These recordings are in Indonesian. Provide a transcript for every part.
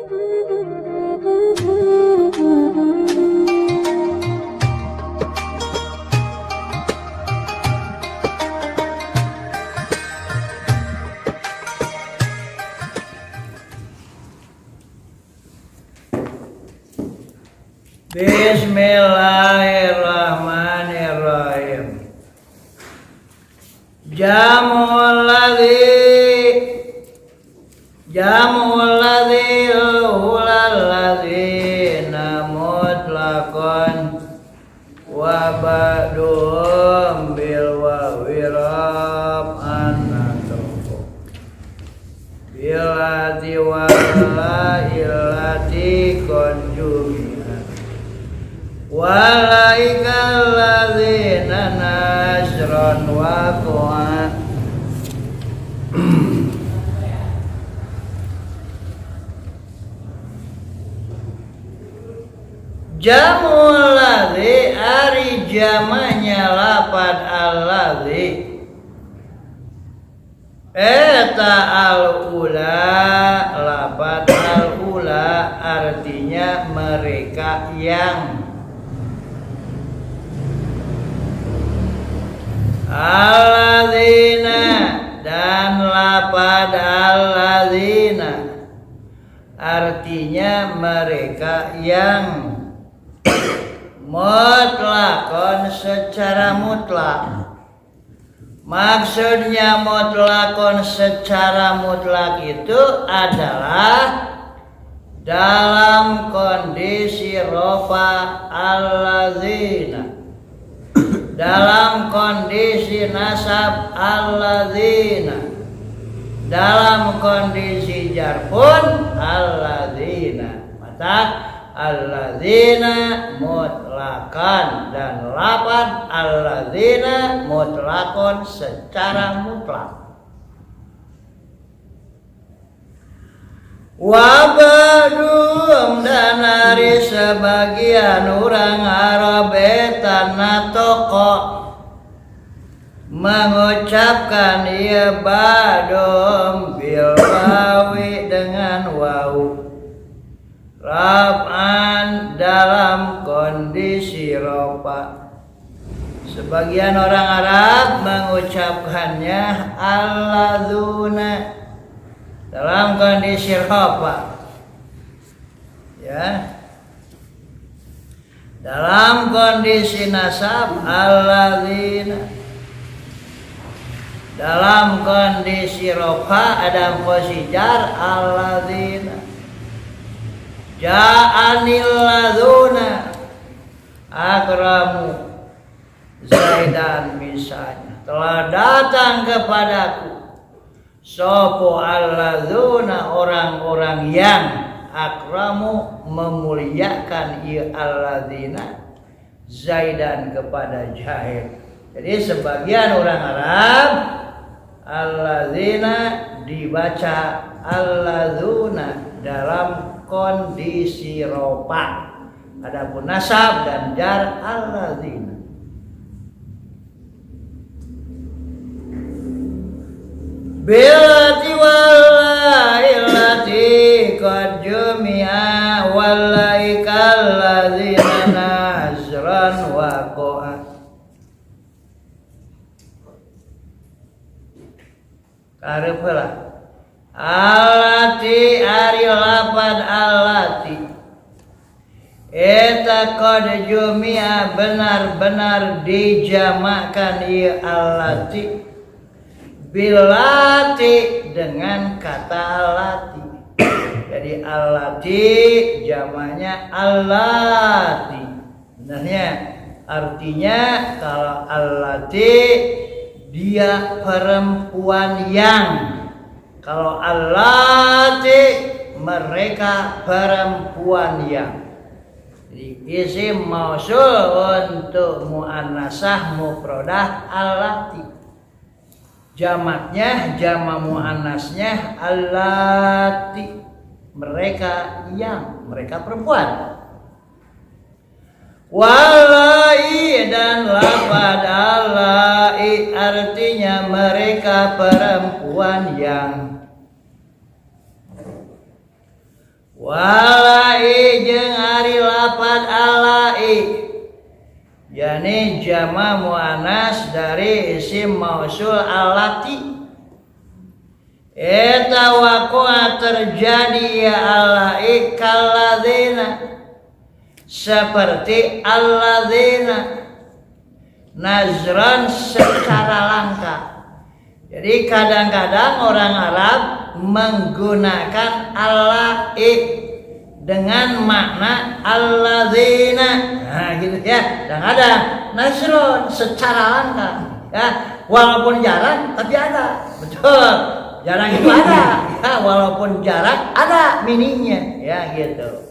Bismillahirrahmanirrahim. Jamul ladzi hulal ladzina mutlaqan wa ba'duhum bil wawirab anatufu bilati wa illati konjumi walaikal ladzina nasron wa qur'an. Jamul ladzi ari jamanya lapad alladzi eta al-ula lapad al-ula artinya mereka yang alladzina dan lapad alladzina artinya mereka yang mutlakon secara mutlak. Maksudnya mutlakon secara mutlak itu adalah dalam kondisi rofa alladzina, dalam kondisi nasab alladzina, dalam kondisi jar pun alladzina. Maka alladzina mutlakan dan lapan alladzina mutlakon secara mutlak. Wabadum dan hari sebagian orang Arab tanah toko mengucapkan ia badum bil wawi dengan wawu raf'an dalam kondisi rofa. Sebagian orang Arab mengucapkannya alladzuna dalam kondisi rofa, ya. Dalam kondisi nasab alladzina, dalam kondisi rofa ada posisi jar alladzina. Ja'anil ladzuna akramu Zaidan misalnya, telah datang kepadaku sopo alladzuna orang-orang yang akramu memuliakan ia alladzina Zaidan kepada Zaid. Jadi sebagian orang Arab alladzina dibaca alladzuna dalam kondisi rofa. Adapun nasab dan jar alladzina. Bilati wallailati qad jumi'a wallaikal ladzina nasran wa qa'a. Karepela alati ari lapad alati eta qad jumi'a benar-benar dijamakkan ieu alati bilati dengan kata alati. Jadi alati jamaknya alati. Sebenarnya artinya kalau alati dia perempuan yang, kalau allati mereka perempuan yang. Jadi isim mausul untuk muannasah mufradah allati. Jamaknya jama muannasnya allati, mereka yang, mereka perempuan. Walai dan lafad allai artinya mereka perempuan yang. Walai jeung ari lapad alai, yani jama muannas dari isim mausul alati. Eta waqa'a terjadi ya alai kalladzina, seperti alladzina, nazran secara langka. Jadi kadang-kadang orang Arab menggunakan alai dengan makna alladzina. Nah gitu ya. Kadang-kadang nazron secara langka. Ya, walaupun jarang tapi ada. Betul. Jarang itu ada. Ya, walaupun jarang ada mininya. Ya gitu.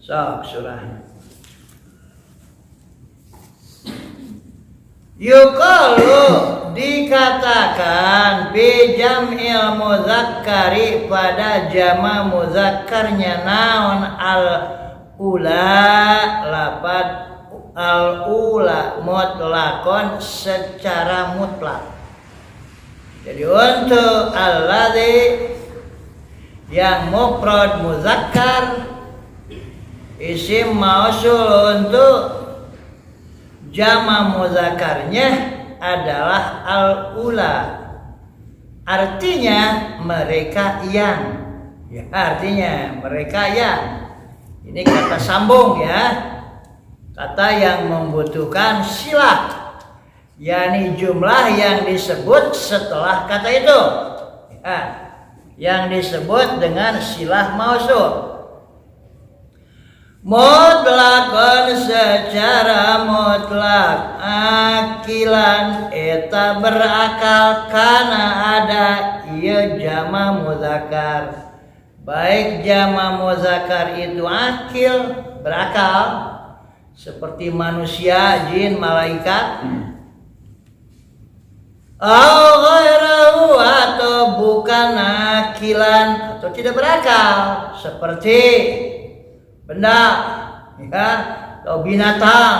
Sok surah. Yuqalu dikatakan bi jam'il muzakkari pada jama muzakkarnya naon al ula lapad al ula mutlaqon secara mutlak. Jadi untuk alladzi yang mufrad muzakkar isim mausul untuk jama muzakarnya adalah al-ula. Artinya mereka yang. Ya, artinya mereka yang. Ini kata sambung ya. Kata yang membutuhkan silah. yakni jumlah yang disebut setelah kata itu. Ya, yang disebut dengan silah mausul. Mutlakon secara mutlak, akilan eta berakal karena ada ieu jama muzakkar. Baik jama muzakkar itu akil, berakal seperti manusia, jin, malaikat. Ghairahu atau bukan akilan atau tidak berakal seperti benda ya atau binatang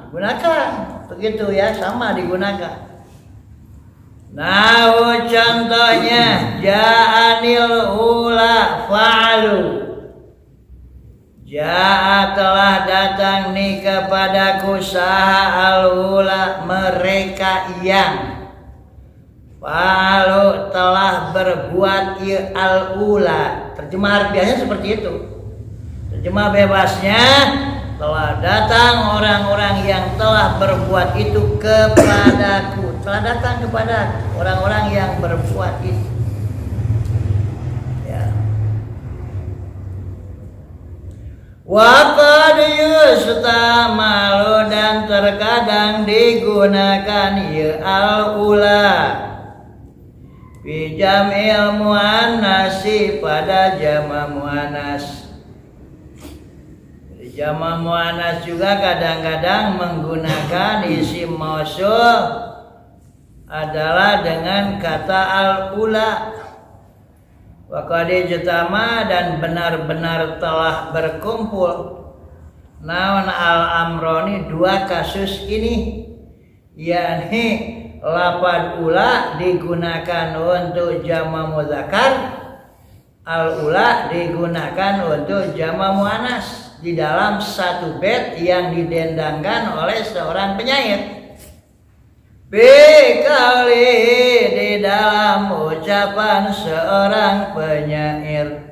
digunakan begitu ya, sama digunakan. Nah contohnya ja'anil ula fa'alu, ja'a telah datang nih kepadaku saha al-ula mereka yang, fa'alu telah berbuat al-ula. Terjemah harfiahnya seperti itu. Terjemah bebasnya, telah datang orang-orang yang telah berbuat itu kepadaku. Telah datang kepada orang-orang yang berbuat itu. Ya. Wa qad yustamalu dan terkadang digunakan ya al-ula fi jam'il muannasi pada jama muannas. Jama muannas juga kadang-kadang menggunakan isim mausul adalah dengan kata al-ula. Wa qad ijtama dan benar-benar telah berkumpul naon al-amroni dua kasus ini, yakni lafaz ula digunakan untuk jama muzakkar, al-ula digunakan untuk jama muannas di dalam satu bait yang didendangkan oleh seorang penyair. Bikali di dalam ucapan seorang penyair.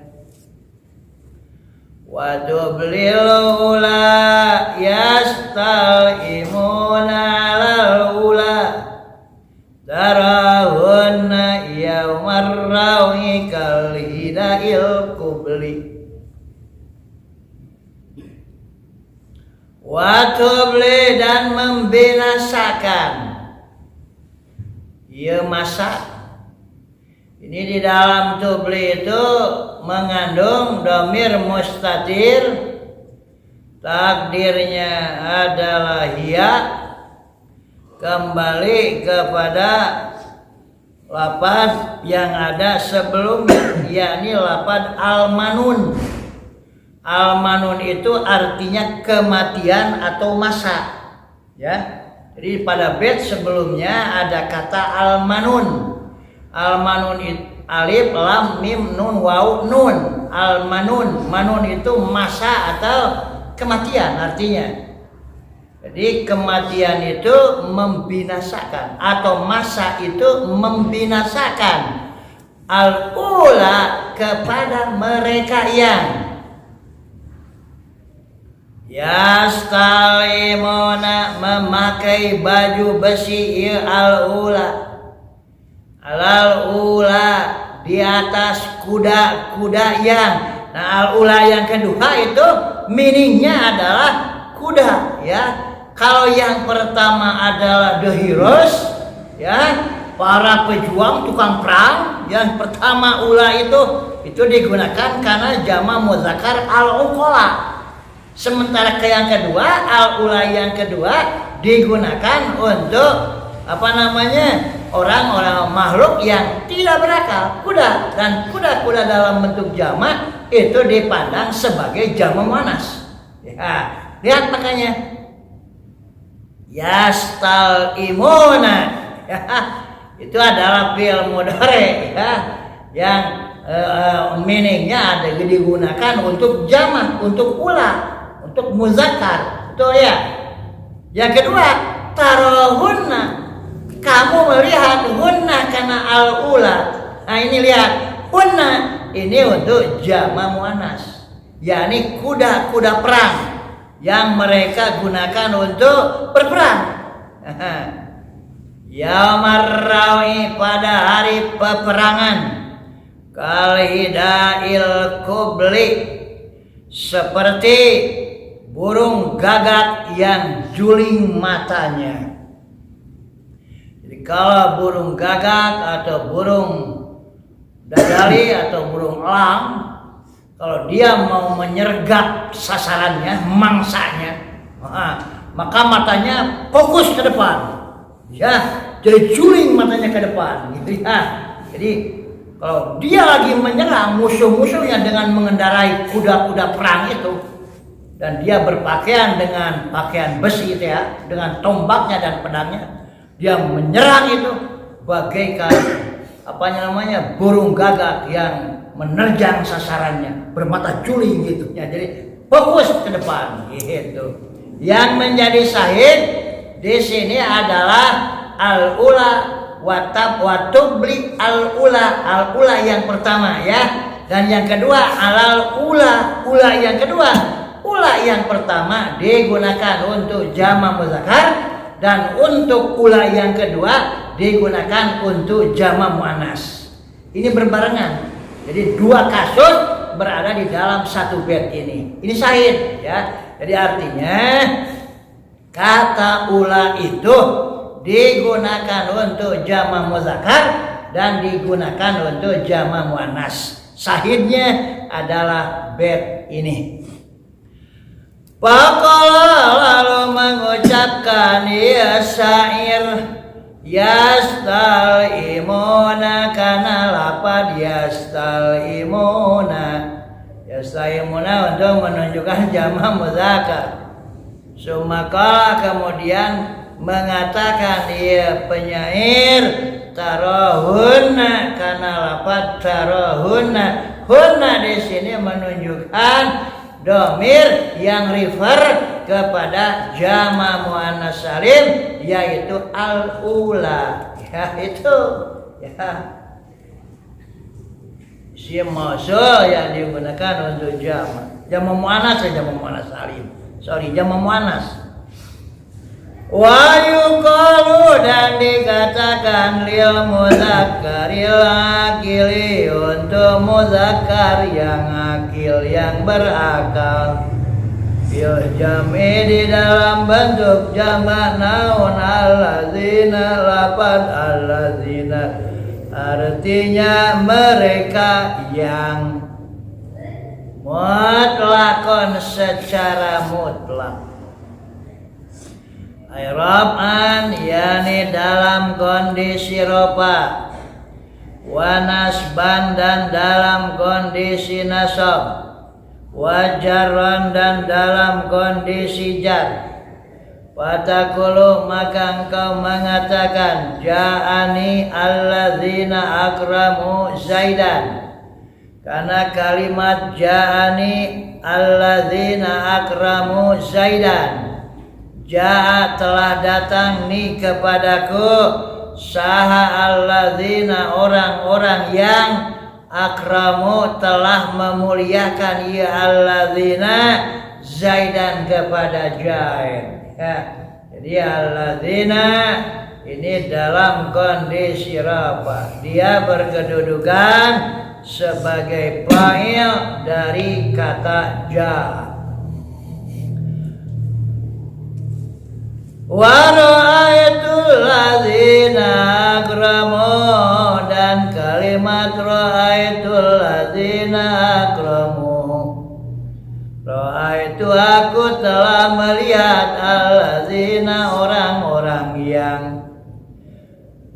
Wa tublil ula yastal'imuna lal ula tarahunna yawmar rawi kal hidail kubli. Watubli dan membinasakan ya masa. Ini di dalam tubli itu mengandung dhamir mustatir, takdirnya adalah hiya, kembali kepada lafaz yang ada sebelumnya, yakni lafaz al-manun. Al-manun itu artinya kematian atau masa, ya. Jadi pada bait sebelumnya ada kata al-manun. alif lam mim nun waw nun. Al manun, manun itu masa atau kematian artinya. Jadi kematian itu membinasakan atau masa itu membinasakan. Al-ula kepada mereka yang yastalimuna memakai baju besi al-ula al-ula di atas kuda-kuda yang al-ula yang kedua itu meaningnya adalah kuda ya. Kalau yang pertama adalah the heroes ya, para pejuang tukang perang. Yang pertama ula itu digunakan karena jama muzakkar al-uqala. Sementara ke yang kedua al-ula yang kedua digunakan untuk orang-orang makhluk yang tidak berakal, kuda. Dan kuda-kuda dalam bentuk jamak itu dipandang sebagai jamak muannas. Ya, lihat makanya yastalimuna ya, itu adalah fi'il mudhari ya, yang meaningnya ada digunakan untuk jamak, untuk ula, untuk muzakkar, betul ya. Yang kedua tarohunna, kamu melihat hunna karena al-ula. Nah ini lihat hunna ini untuk jamak muannas, yakni kuda-kuda perang yang mereka gunakan untuk berperang. Yaumar rawi pada hari peperangan, kalhidail kubli seperti burung gagak yang juling matanya. Jadi kalau burung gagak atau burung dadali atau burung elang, kalau dia mau menyergap sasarannya, mangsanya, maka matanya fokus ke depan. Ya, jadi juling matanya ke depan gitu ya. Jadi kalau dia lagi menyerang musuh-musuhnya dengan mengendarai kuda-kuda perang itu, dan dia berpakaian dengan pakaian besi itu ya, dengan tombaknya dan pedangnya, dia menyerang itu bagaikan burung gagak yang menerjang sasarannya, bermata juling gitu ya. Jadi fokus ke depan gitu. Yang menjadi syahid di sini adalah al-ula watubli al-ula yang pertama ya, dan yang kedua al-ula yang kedua. Ula yang pertama digunakan untuk jamak muzakkar, dan untuk ula yang kedua digunakan untuk jamak muannas. Ini berbarengan. Jadi dua kasus berada di dalam satu bait ini. Ini syahid ya. Jadi artinya kata ula itu digunakan untuk jamak muzakkar dan digunakan untuk jamak muannas. Syahidnya adalah bait ini. Faqala lalu mengucapkan ya syair, yastalimuna kana lapad yastalimuna untuk menunjukkan jamak muzakkar. Sumaka kemudian mengatakan dia penyair tarohunna kana lapad tarohunna. Hunna di sini menunjukkan domir yang refer kepada jamak muannas salim, yaitu al-ula ya, itu ya isim mausul yang digunakan untuk jamak muannas dan jamak muannas salim. Jamak muannas. Wa yuqalu dan dikatakan lil mudzakaril akili untuk muzakkar yang akil yang berakal. Bil jami di dalam bentuk jamak naun allazina lapad allazina, artinya mereka yang mutlakon secara mutlak. Irab'an yani dalam kondisi rofa, wanasban dan dalam kondisi nasab, wajaran dan dalam kondisi jar, Fatakulu maka engkau mengatakan ja'ani alladzina akramu Zaidan. Karena kalimat ja'ani alladzina akramu Zaidan, ja'a telah datang ni kepadaku, saha alladzina orang-orang yang akramu telah memuliakan ya alladzina Zaidan kepada Zaid. Ya, jadi alladzina ini dalam kondisi rafa, dia berkedudukan sebagai fa'il dari kata ja'a. Wa ra'aitul ladzina akramu, dan kalimat ra'aitul ladzina akramu, ra'aitu aku telah melihat alladzina orang-orang yang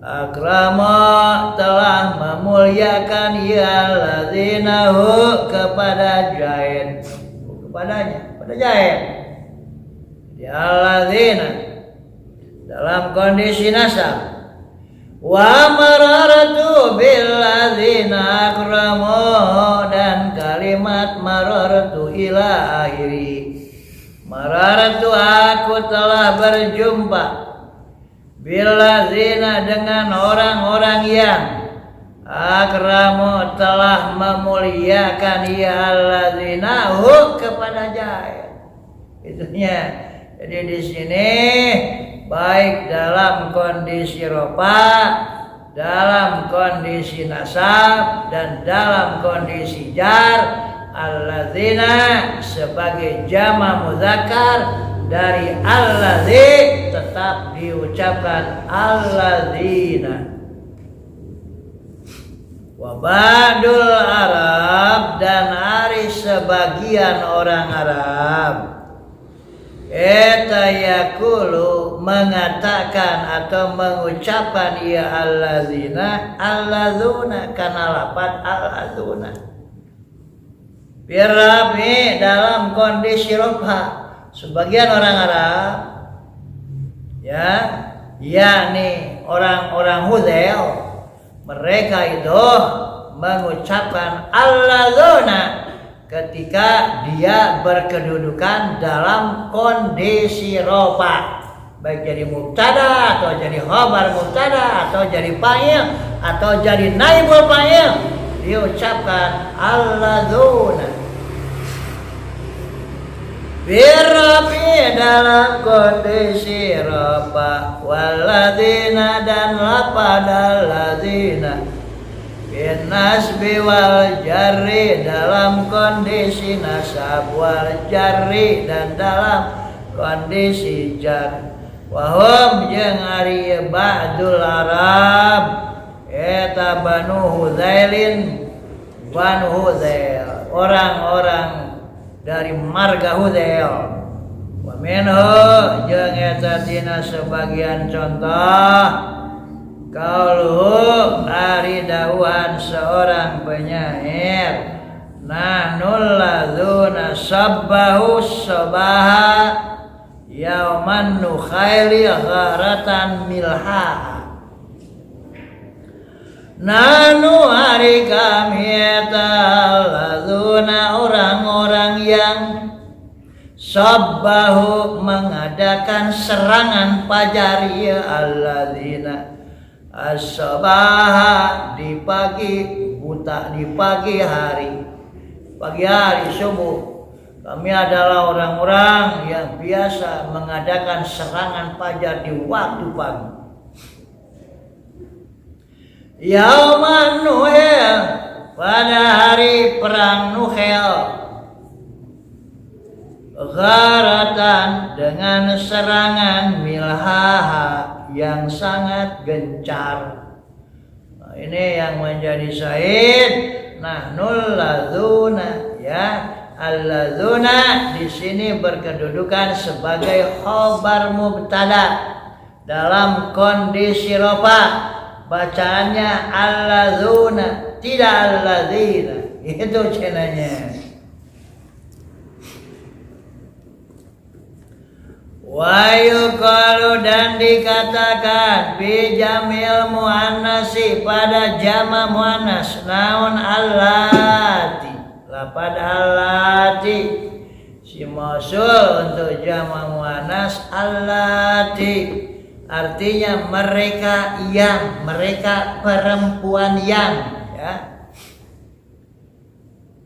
akrama telah memuliakan ya alladzina hu kepada Zaid, kepadanya, pada Zaid. Ya alladzina dalam kondisi nasab. Wa marartu bil ladzina akramu, dan kalimat marartu ila akhiri. Marartu aku telah berjumpa biladzina dengan orang-orang yang akramu telah memuliakan ya alladzina hu kepada Zaid. Itunya. Jadi di sini baik dalam kondisi rofa, dalam kondisi nasab, dan dalam kondisi jar, alladzina sebagai jama muzakkar dari alladzi tetap diucapkan alladzina. Wa ba'dul Arab, dan ari sebagian orang Arab, yakulu mengatakan atau mengucapkan ya alladzina alladzuna, karena lafaz alladzuna birabi dalam kondisi rofa. Sebagian orang Arab, ya, yakni orang-orang Hudzail, mereka itu mengucapkan alladzuna ketika dia berkedudukan dalam kondisi rofa, baik jadi mubtada atau jadi khabar mubtada atau jadi fa'il atau jadi naibul fa'il, diucapkan alladzuna. Birafi dalam kondisi rafa, walladzina dan lafadz alladzina, bin nasbi wal jarri dalam kondisi nasab, wal jarri dan dalam kondisi jar. Wahum jeung ari ba'dul Arab eta Banu Hudzailin, Banu Hudzail, orang-orang dari marga Hudzail. Wa minhu jeung eta tina sebagian contoh qauluhu ari dawuhan seorang penyair, nahnul ladzuna sabbahu sabaha yauman nukhaili gharatan milha. Nanu hari kami eta ladzuna orang-orang yang sabbahu mengadakan serangan fajar ya alladzina as-sabaha di pagi buta, di pagi hari subuh. Kami adalah orang-orang yang biasa mengadakan serangan fajar di waktu pagi. Yauman Nuhel, pada hari perang Nuhel, gharatan dengan serangan milhaha yang sangat gencar. Nah, ini yang menjadi syahid. Nahnul ladzuna, ya, alladzuna di sini berkedudukan sebagai khabar mubtada dalam kondisi rafa. Bacaannya alladzuna, tidak alladzina. Itu cenanya. Wa yuqalu dan dikatakan bi jamil muannasi pada jama muannas naun allati lapad allati si mausul untuk jama muannas allati artinya mereka perempuan yang ya.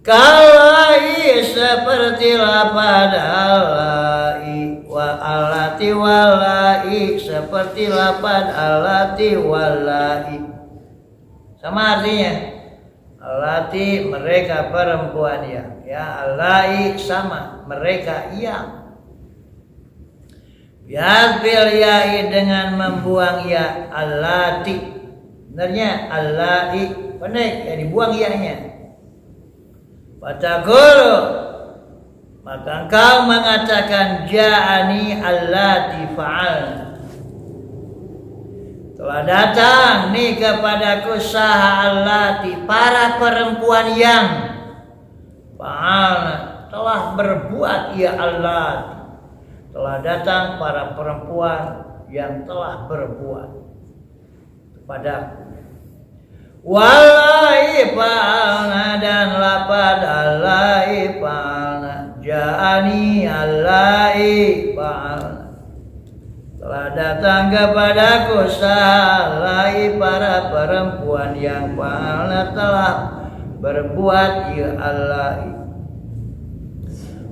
Kalai seperti lapad alai wa alati walai seperti lapad alati walai sama artinya alati mereka perempuan yang ya alai sama mereka yang Biadbil ya'i dengan membuang ya allati. Sebenarnya allai pendek ya dibuang ya-nya. Fataqulu maka engkau mengatakan ja'ani allati fa'al. Telah datang nih kepadaku saha allati para perempuan yang fa'al telah berbuat ya allati. Telah datang para perempuan yang telah berbuat kepadaku. Wallahi fa'alna dan lapad allahi fa'alna ja'ani allahi fa'alna telah datang kepadaku sahalai para perempuan yang fa'alna telah berbuat ya allahi.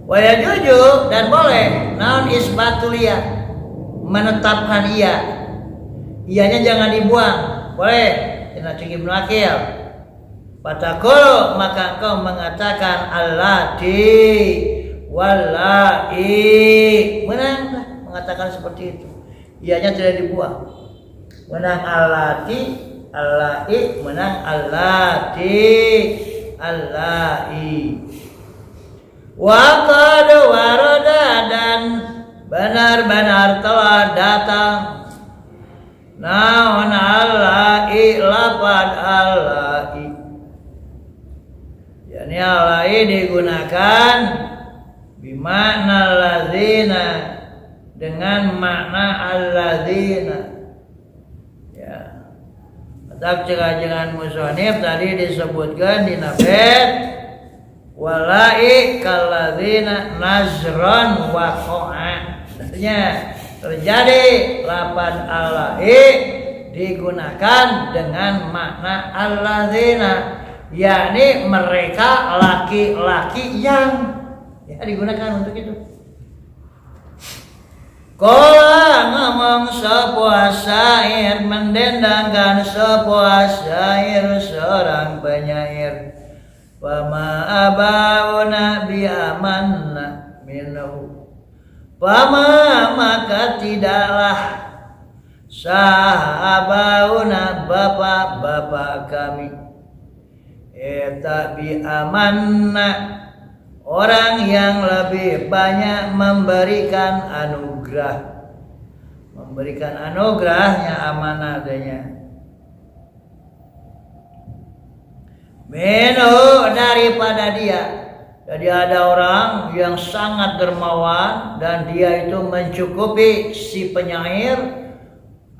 Waya jujur dan boleh naon isbatul ya menetapkan iya iyanya jangan dibuang boleh tina cing Ibnu Aqil fatakul maka engkau mengatakan allati wallahi menang mengatakan seperti itu iyanya tidak dibuang menang allati allahi menang allati allahi wa qad warada dan benar-benar telah datang naon allahi lapad allahi yakni allahi digunakan bimakna alladzina dengan makna alladzina ya tetap jangan musonif tadi disebutkan di nafet walai kalladzina nazran waqa'a artinya terjadi lapad allahi digunakan dengan makna alladzina yakni mereka laki-laki yang ya digunakan untuk itu. Kala ngomong sebuah syair mendendangkan sebuah syair seorang penyair Fama abauna bi'amanna minhu Fama maka tidaklah sahabauna bapak-bapak kami Eta bi'amanna orang yang lebih banyak memberikan anugerah Memberikan anugerahnya amanah adanya Menu daripada dia. Jadi ada orang yang sangat dermawan dan dia itu mencukupi si penyair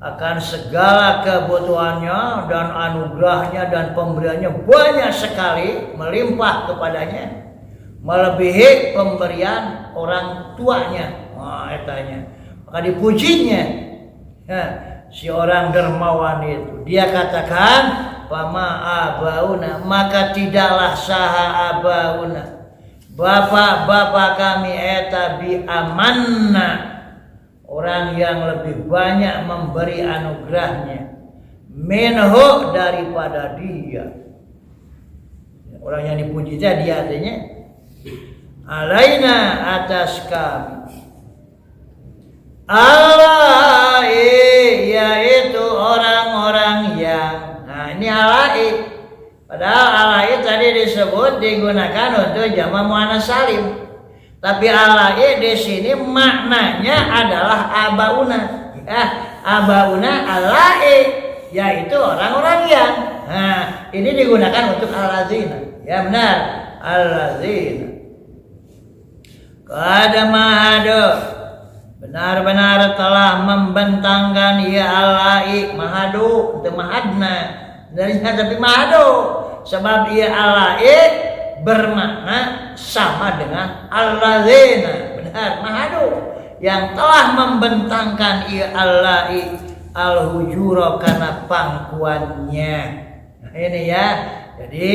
akan segala kebutuhannya dan anugerahnya dan pemberiannya banyak sekali melimpah kepadanya melebihi pemberian orang tuanya. Etanya. Maka dipujinya si orang dermawan itu. Dia katakan Fama abauna maka tidaklah saha abauna bapak-bapak kami eta bi amanna orang yang lebih banyak memberi anugerahnya minhu daripada dia orang yang dipuji dia artinya alaina atas kami Allah yaitu orang-orang yang ini alai. Padahal alai tadi disebut digunakan untuk jamak muannats salim. Tapi alai di sini maknanya adalah abauna. Ya, abauna alai yaitu orang-orang yang. Nah, ini digunakan untuk alladzina. Ya benar, alladzina. Qad mahadu benar-benar telah membentangkan ia alai mahadu itu mahadna darinya tapi mahadu sebab ia alai bermakna sama dengan allazina benar mahadu yang telah membentangkan ia alai al-hujura karena pangkuannya. Nah, ini ya. Jadi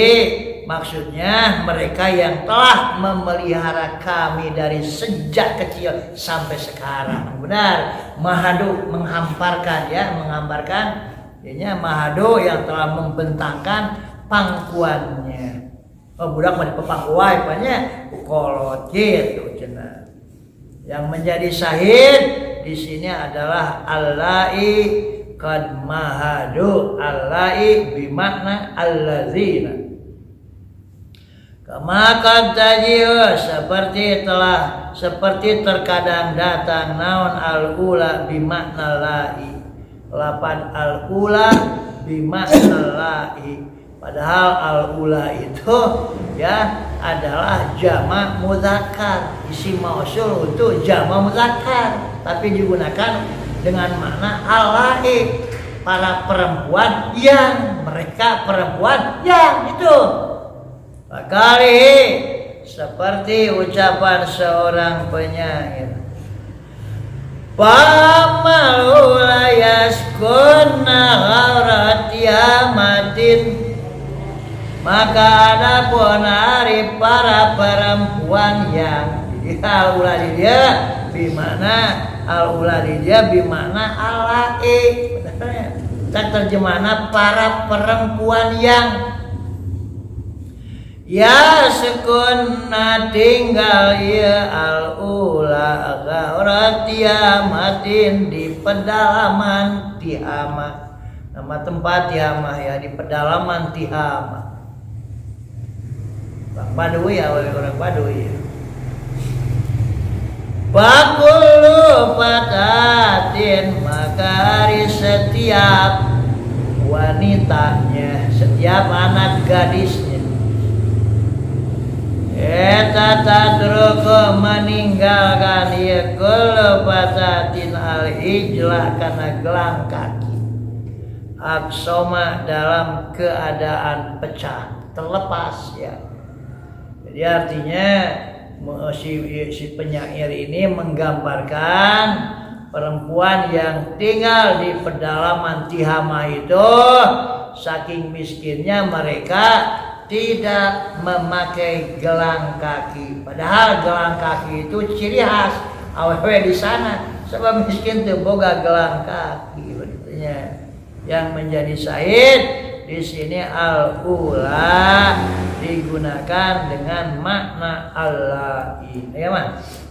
maksudnya mereka yang telah memelihara kami dari sejak kecil sampai sekarang. Benar, mahadu menghamparkan ya, menghamparkan artinya mahadu yang telah membentangkan pangkuannya. Oh budak mah dipepangkuai banyak kolot gitu cenah. Yang menjadi syahid di sini adalah allai qad mahadu allai bimakna allazina kama qad tajiu seperti terkadang datang naon al-ula bimakna lai lapan al-ula bimakna lai padahal al-ula itu ya adalah jamak muzakkar isi mausul untuk jamak muzakkar tapi digunakan dengan makna alai para perempuan yang mereka perempuan yang itu kali seperti ucapan seorang penyair pamalu layaskunna ghauratiamatin maka ada pun hari para perempuan yang al-ula dia bimana al-ula dia bimakna alai tak terjemahna para perempuan yang ya sekunna tinggal ya al-ula ghauratiamatin di pedalaman Tihama nama tempat Tihama ya di pedalaman Tihama Baduy ya orang Baduy ya Pakulu patatin maka hari setiap wanitanya setiap anak gadisnya eta tadruku meninggalkan ia kulu patatin al-ijlah karena gelang kaki aksoma dalam keadaan pecah terlepas ya jadi artinya si penyair ini menggambarkan perempuan yang tinggal di pedalaman Tihama itu saking miskinnya mereka tidak memakai gelang kaki padahal gelang kaki itu ciri khas awewe di sana sebab miskin tuh boga gelang kaki betulnya yang menjadi syahid di sini al-ula digunakan dengan makna allai ya Mas